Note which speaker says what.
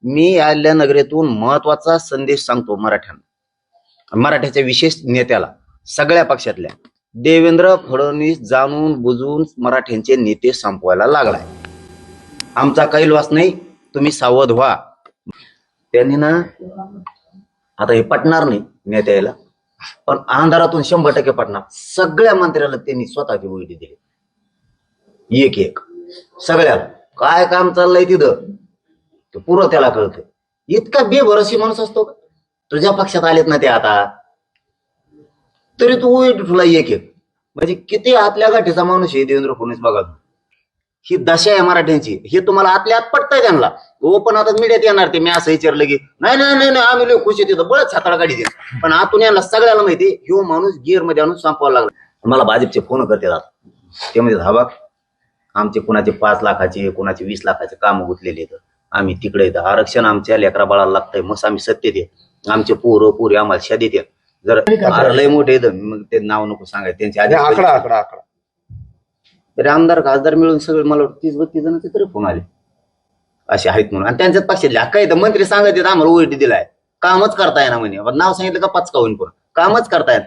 Speaker 1: मी आल्या नगरीतून महत्वाचा संदेश सांगतो मराठ्याच्या विशेष नेत्याला, सगळ्या पक्षातल्या. देवेंद्र फडणवीस जाणून बुजून मराठ्यांचे नेते संपवायला लागलाय. आमचा काही लॉस नाही, तुम्ही सावध व्हा. त्यांनी ना आता हे पटणार नाही नेत्याला, पण अंधारातून 100% पटणार. सगळ्या मंत्र्याला त्यांनी स्वतःची वैडी दिली, एक एक सगळ्याला. काय काम चाललंय तिथं ते पुरं त्याला कळतं. इतका बेभरोशी माणूस असतो का? तुझ्या पक्षात आलेत ना ते आता, तरी तू तुला एक एक. म्हणजे किती आतल्या गाठीचा माणूस आहे देवेंद्र फडणवीस. बघा, ही दशा आहे मराठ्यांची. हे तुम्हाला आतल्या आत पटतंय त्यांना. हो, पण आता मीडियात येणार ते. मी असं विचारलं की नाही नाही नाही नाही आम्ही लय खुश आहे तिथं, बळच छाताळा गाडी दे. पण आतून यांना सगळ्याला माहिती ह्यो माणूस गिअर मध्ये आणून संपवायला लागला. मला भाजपचे फोन करते आता, ते म्हणजे हा बघ आमचे कुणाचे 5 लाखाचे कुणाचे 20 लाखाचे काम गुंतलेले आहेत, आम्ही तिकडे येतं. आरक्षण आमच्या लेकरा बाळाला लागतंय, मग आम्ही सत्य दे. आमचे पोरं पुरी आम्हाला शादी देत. जर लय मोठे येतं मग ते नाव नको सांगायचं त्यांचे आधी
Speaker 2: आकडा
Speaker 1: तरी आमदार खासदार मिळून सगळे मला वाटतं 30-32 जण तरी फोन आले असे आहेत म्हणून. आणि त्यांच्याच पक्षातले काय तर मंत्री सांगत आम्हाला ओईटी दिलाय, कामच करताय ना म्हणे. नाव सांगितलं का 5 का होईन, पण कामच करतायत.